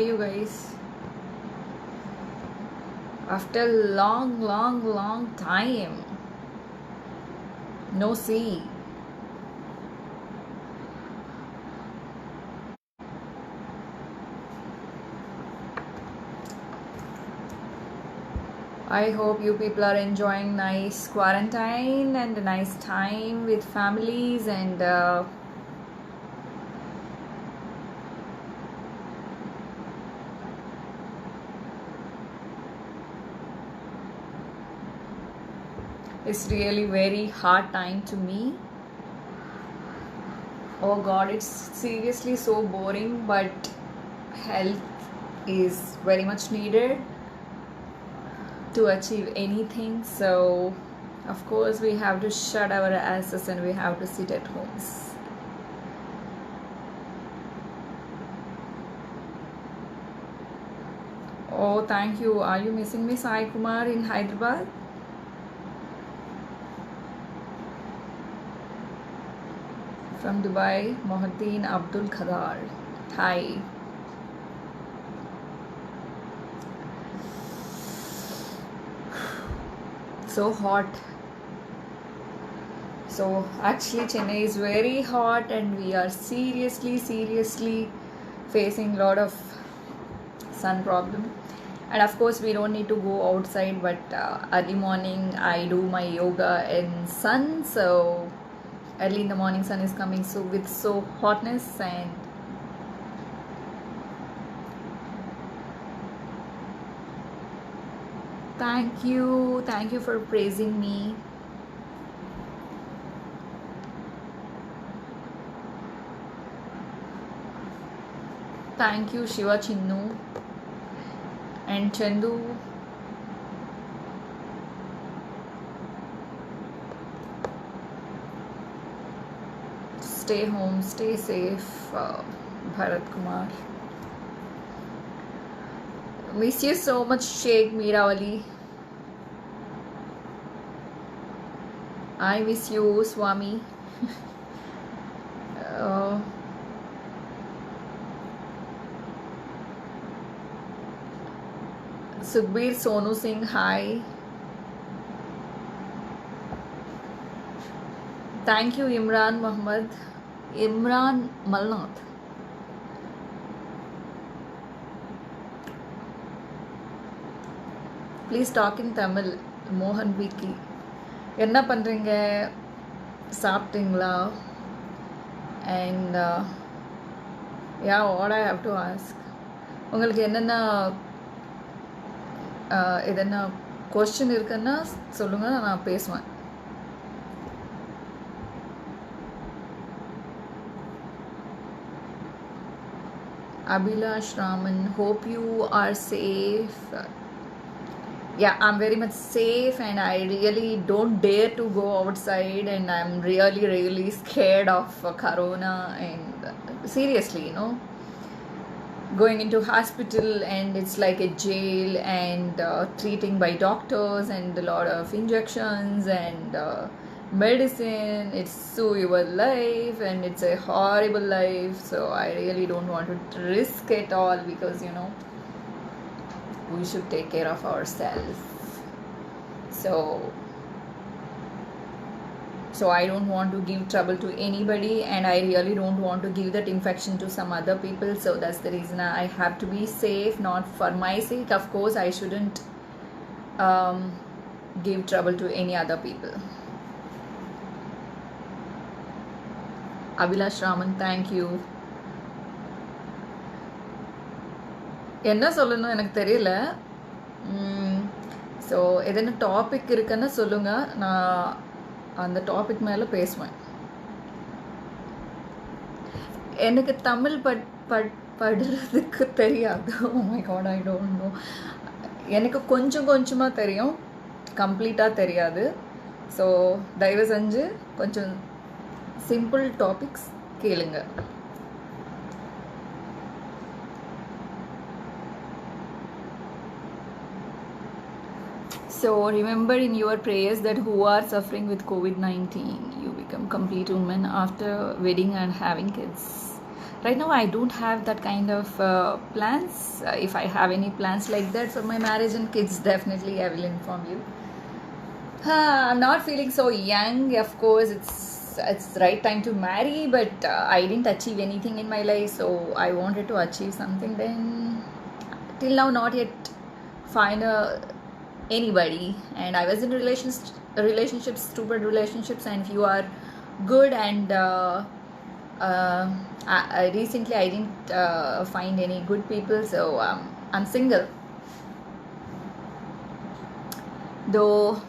you guys. After long time. No see. I hope you people are enjoying nice quarantine and a nice time with families and it's really very hard time to me. Oh god, it's seriously so boring, but health is very much needed to achieve anything. So of course we have to shut our asses and we have to sit at homes. Oh, thank you. Are you missing me, Sai Kumar in Hyderabad? From Dubai, Mohaddin Abdul Khadar. Hi. So hot. So actually Chennai is very hot and we are seriously facing a lot of sun problem. And of course we don't need to go outside, but early morning I do my yoga in sun. So early in the morning sun is coming so with so hotness. And thank you for praising me. Thank you Shiva Chinnu and Chandu. Stay home, stay safe, Bharat Kumar. Miss you so much, Sheikh Meerawali. I miss you, Swami. Sukhbir Sonu Singh, hi. Thank you, Imran Muhammad. Imran Malnath. Please talk in Tamil. Mohan Vicky. என்ன பண்றீங்க? சாப்பிட்டீங்களா? And yeah, what I have to ask. உங்களுக்கு என்னென்ன எதனா question இருக்குன்னா சொல்லுங்க, நான் பேசுவேன். Abhilash Raman, hope you are safe. Yeah, I'm very much safe and I really don't dare to go outside and I'm really scared of corona and seriously, going into hospital and it's like a jail and treating by doctors and a lot of injections and medicine. It's so your life and it's a horrible life, so I really don't want to risk it all because we should take care of ourselves. So I don't want to give trouble to anybody and I really don't want to give that infection to some other people. So that's the reason I have to be safe, not for my sake. Of course, I shouldn't give trouble to any other people. Abhilash Raman, thank you. என்ன சொல்லணும் எனக்கு தெரியல. So எதனா topic இருக்குன்னு சொல்லுங்க, நான் அந்த topic மேலே பேசுவேன். எனக்கு தமிழ் படுறதுக்கு தெரியாது. Oh my God, I don't know. எனக்கு கொஞ்சமாக தெரியும், கம்ப்ளீட்டாக தெரியாது. ஸோ தயவு செஞ்சு கொஞ்சம் சிம்பிள் டாபிக்ஸ் கேளுங்க. So remember in your prayers that who are suffering with COVID-19, you become complete woman after wedding and having kids. right now I don't have that kind of plans. If I have any plans like that for my marriage and kids, definitely I will inform you. I'm not feeling so young. Of course, it's the right time to marry, but I didn't achieve anything in my life, so I wanted to achieve something. Then, till now, not yet find anybody. And I was in relationships, stupid relationships. And if you are good and recently I didn't find any good people, so I'm single. Though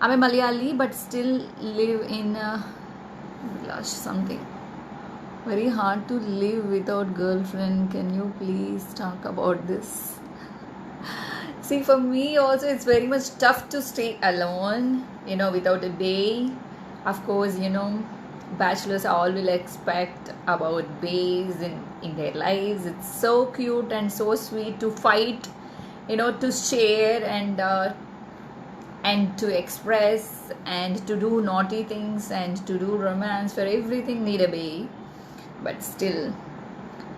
I'm a Malayali, but still live in something. Very hard to live without girlfriend. Can you please talk about this? See, for me also, it's very much tough to stay alone, without a bay. Of course, bachelors all will expect about bays in their lives. It's so cute and so sweet to fight, to share and to express and to do naughty things and to do romance. For everything need a bay. But still,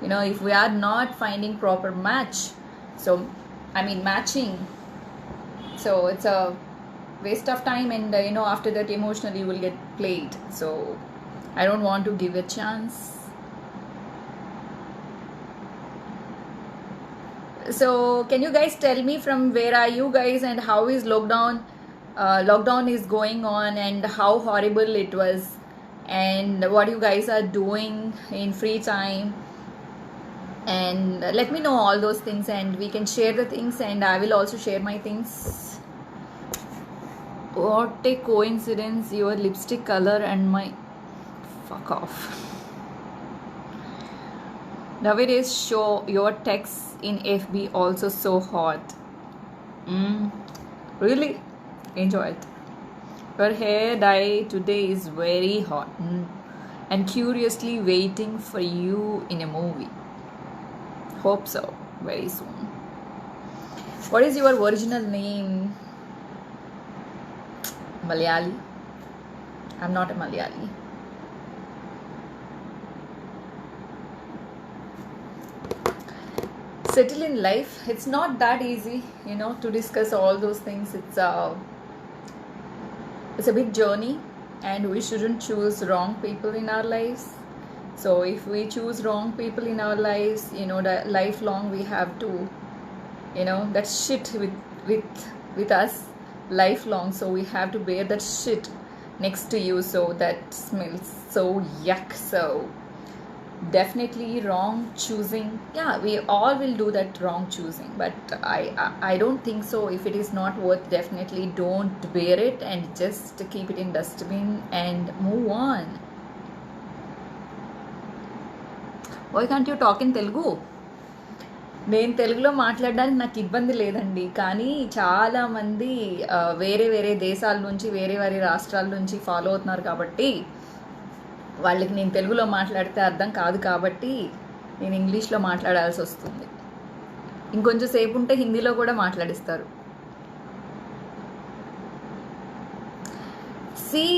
if we are not finding proper match, matching, so it's a waste of time, and after that emotionally you will get played. So I don't want to give a chance. So can you guys tell me from where are you guys, and how is lockdown is going on, and how horrible it was, and what you guys are doing in free time, and let me know all those things, and we can share the things, and I will also share my things. What a coincidence, your lipstick color and my... Fuck off. Nowadays show your texts in FB also so hot. Really? Enjoy it. Your hair dye today is very hot. And curiously waiting for you in a movie. Hope so. Very soon. What is your original name? Malayali. I'm not a Malayali. Settle in life. It's not that easy, to discuss all those things. It's a big journey, and we shouldn't choose wrong people in our lives. So if we choose wrong people in our lives, that lifelong we have to, that shit with us lifelong. So we have to bear that shit next to you. So that smells so yuck. So definitely wrong choosing. Yeah, we all will do that wrong choosing, but I don't think so. If it is not worth, definitely don't bear it, and just keep it in dustbin and move on. Why can't you talk in Telugu? నేను తెలుగులో మాట్లాడడానికి నాకు ఇబ్బంది లేదండి, కానీ చాలామంది వేరే వేరే దేశాల నుంచి, వేరే వేరే రాష్ట్రాల నుంచి ఫాలో అవుతున్నారు, కాబట్టి వాళ్ళకి నేను తెలుగులో మాట్లాడితే అర్థం కాదు, కాబట్టి నేను ఇంగ్లీష్లో మాట్లాడాల్సి వస్తుంది. ఇంకొంచెం సేపు ఉంటే హిందీలో కూడా మాట్లాడిస్తారు. See,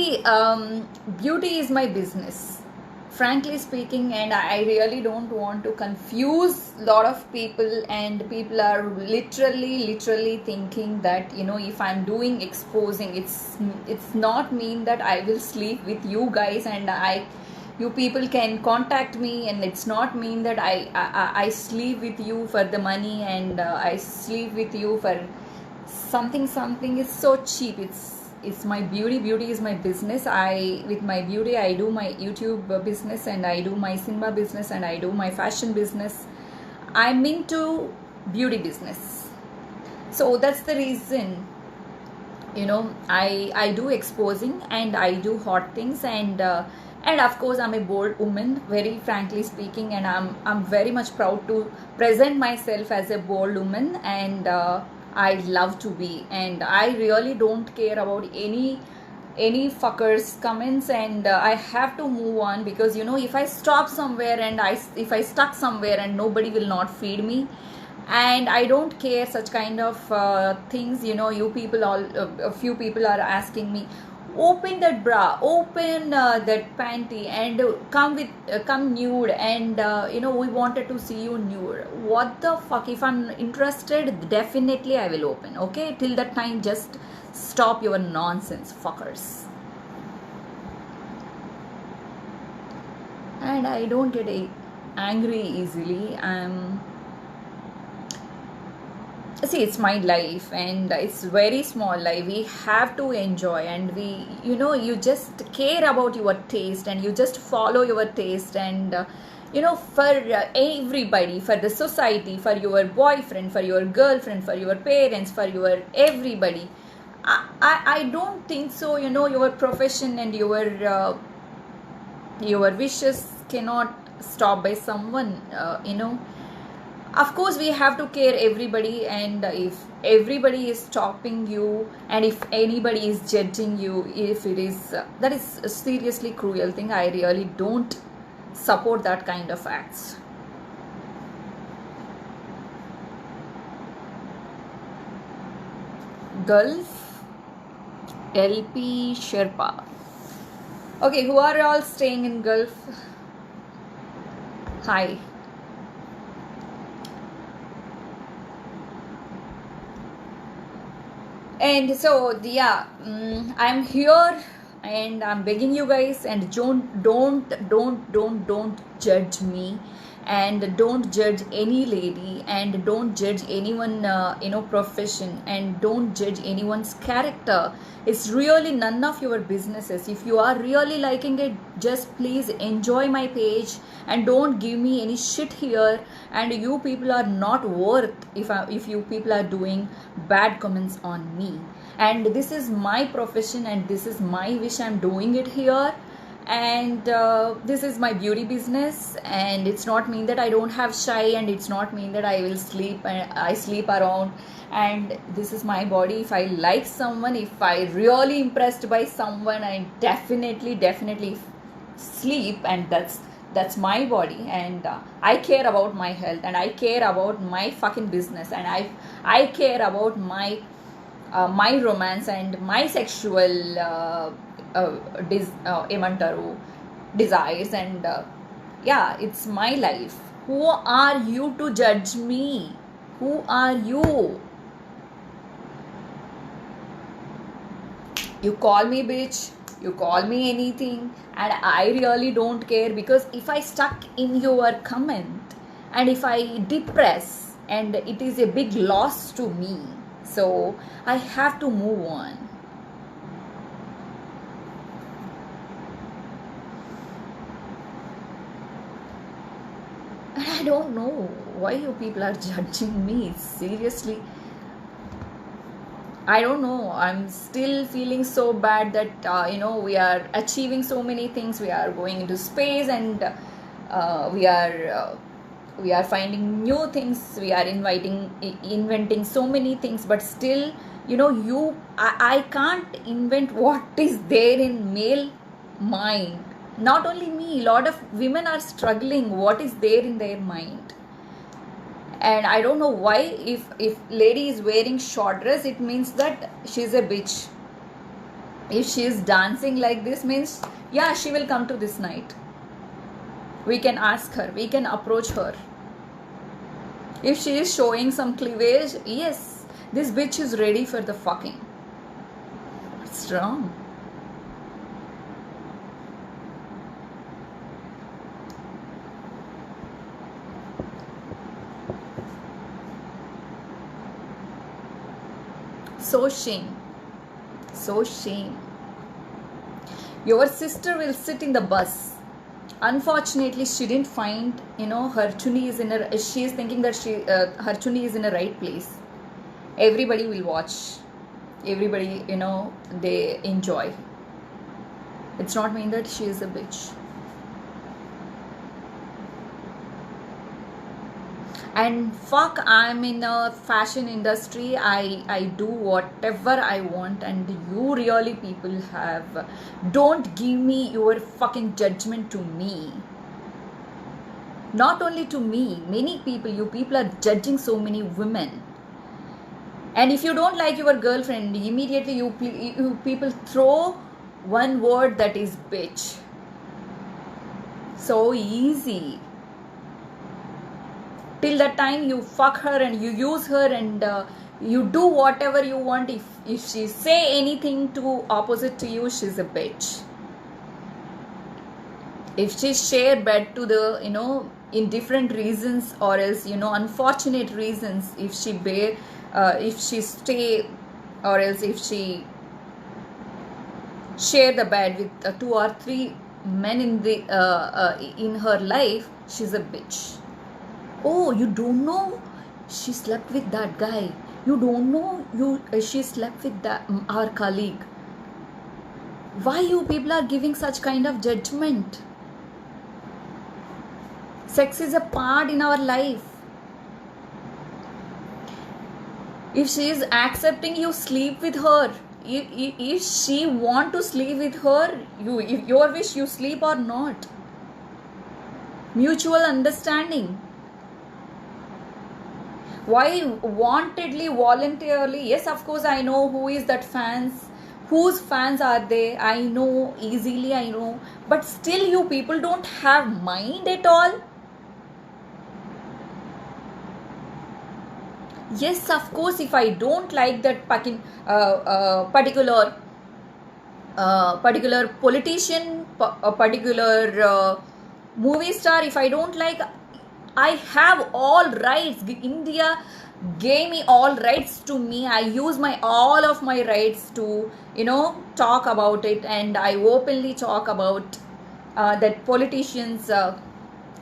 beauty is my business, frankly speaking, and I really don't want to confuse a lot of people, and people are literally thinking that if I'm doing exposing, it's not mean that I will sleep with you guys and you people can contact me, and it's not mean that I sleep with you for the money, and I sleep with you for something is so cheap. It's my beauty is my business. With my beauty I do my YouTube business, and I do my cinema business, and I do my fashion business. I'm into beauty business, so that's the reason I do exposing, and I do hot things, and of course I'm a bold woman, very frankly speaking, and I'm very much proud to present myself as a bold woman, and I love to be, and I really don't care about any fuckers comments, and I have to move on, because if I stop somewhere and if I stuck somewhere and nobody will not feed me, and I don't care such kind of things. You people, all a few people are asking me, Open that bra, open that panty, and come nude, and we wanted to see you nude. What the fuck? If I'm interested, definitely I will open. Okay, till that time, just stop your nonsense, fuckers. And I don't get angry easily. See, it's my life, and it's very small life. We have to enjoy, and you just care about your taste, and you just follow your taste, and for everybody, for the society, for your boyfriend, for your girlfriend, for your parents, for your everybody. I don't think so. Your profession and your wishes cannot stop by someone. Of course we have to care everybody, and if everybody is stopping you, and if anybody is judging you, if it is that is a seriously cruel thing. I really don't support that kind of acts. Gulf LP Sherpa. Okay, who are all staying in Gulf? Hi. And so yeah, I'm here, and I'm begging you guys, and don't judge me, and don't judge any lady, and don't judge anyone profession, and don't judge anyone's character. It's really none of your businesses. If you are really liking it, just please enjoy my page, and don't give me any shit here. And you people are not worth if you people are doing bad comments on me. And this is my profession, and this is my wish. I'm doing it here, and this is my beauty business, and it's not mean that I don't have shy, and it's not mean that I will sleep and I sleep around. And this is my body. If I like someone, if I really impressed by someone, I definitely sleep, and that's my body. And I care about my health, and I care about my fucking business, and I care about my romance and my sexual desires. And yeah, it's my life. Who are you to judge me? Who are you? You call me bitch, you call me anything, and I really don't care, because if I stuck in your comment, and if I depress, and it is a big loss to me, so I have to move on. And I don't know why you people are judging me, seriously. I don't know. I'm still feeling so bad that we are achieving so many things. We are going into space, and we are finding new things. We are inventing so many things. But still, I can't invent what is there in male mind. Not only me, a lot of women are struggling. What is there in their mind? And I don't know why, if lady is wearing short dress, it means that she's a bitch. If she is dancing like this, means yeah, she will come to this night. We can ask her, we can approach her. If she is showing some cleavage, yes, this bitch is ready for the fucking. What's wrong? So shame. So shame. Your sister will sit in the bus. Unfortunately, she didn't find, her chunni is in her. She is thinking that her chunni is in the right place. Everybody will watch. Everybody, they enjoy. It's not mean that she is a bitch. And fuck, I'm in a fashion industry. I do whatever I want, and you really people don't give me your fucking judgment to me. Not only to me, many people, you people are judging so many women. And if you don't like your girlfriend, immediately you people throw One word, that is bitch. So easy. Till the time you fuck her and you use her and you do whatever you want, if she say anything to opposite to you, she's a bitch. If she share bed to the, in different reasons, or else, unfortunate reasons, if she bear, if she stay, or else if she share the bed with 2 or 3 men in her life, she's a bitch. Oh, you don't know she slept with that guy. You don't know she slept with our colleague. Why you people are giving such kind of judgment? Sex is a part in our life. If she is accepting you sleep with her, if she want to sleep with her, if your wish, you sleep or not. Mutual understanding. Why wantedly, voluntarily? Yes, of course, I know who is that fans. Whose fans are they? I know, easily I know. But still you people don't have mind at all. Yes, of course, if I don't like that particular politician, a particular movie star, if I don't like, I have all rights. India gave me all rights to me. I use all of my rights to, talk about it, and I openly talk about that politicians'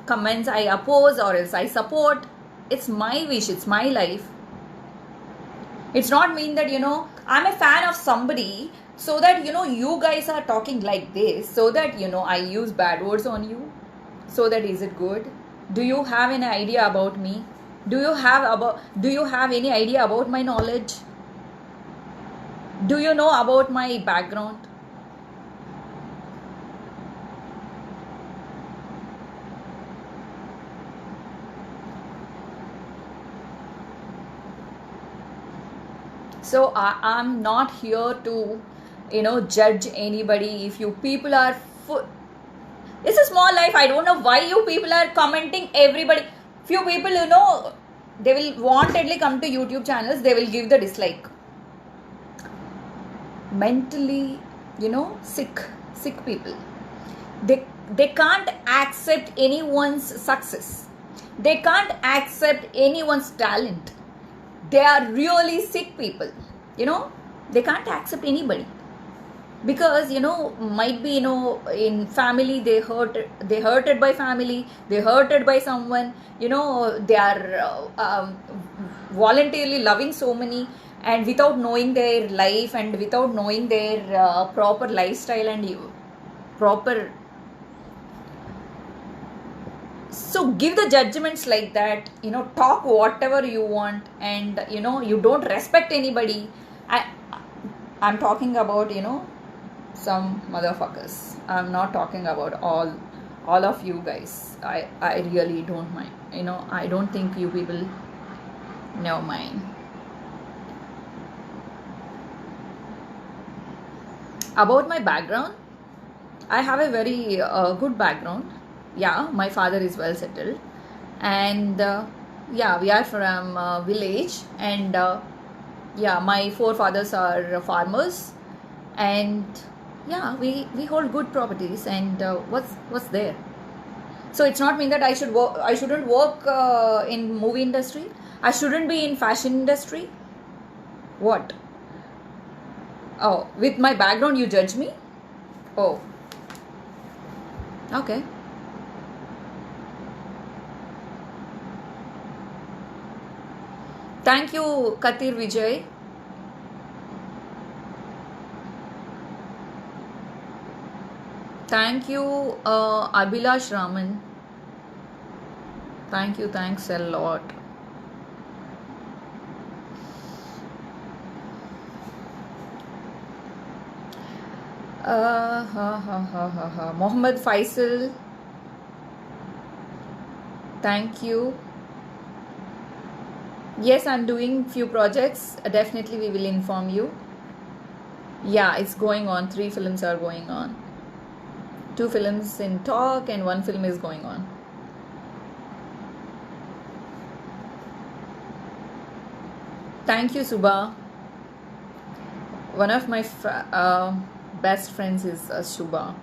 comments I oppose or else I support. It's my wish, it's my life. It's not mean that, I'm a fan of somebody, so that, you guys are talking like this, so that, I use bad words on you. So that, is it good? Do you have any idea about me? Do you have any idea about my knowledge? Do you know about my background? So I'm not here to, judge anybody. If you people are it's a small life. I don't know why you people are commenting everybody. Few people, they will wantedly come to YouTube channels, they will give the dislike. Mentally, sick people. They can't accept anyone's success. They can't accept anyone's talent. They are really sick people. They can't accept anybody. Because might be in family they hurted by family, they hurted by someone, they are voluntarily loving so many, and without knowing their life and without knowing their proper lifestyle and proper. So give the judgments like that, talk whatever you want, and you don't respect anybody. I'm talking about some motherfuckers. I'm not talking about all of you guys. I really don't mind. I don't think you people know mind. About my background, I have a very good background. Yeah, my father is well settled, and yeah, we are from village, and yeah, my forefathers are farmers, and yeah, we hold good properties, and what's there? So it's not mean that I shouldn't work in movie industry. I shouldn't be in fashion industry. What? Oh, with my background you judge me? Oh, okay. Thank you, Katir Vijay. Thank you, Abhilash Raman. Thank you, thanks a lot. Mohammed Faisal. Thank you. Yes, I'm doing few projects. Definitely we will inform you. Yeah, it's going on. 3 films are going on. 2 films in talk and 1 film is going on. Thank you, Subha. One of my best friends is Shubha.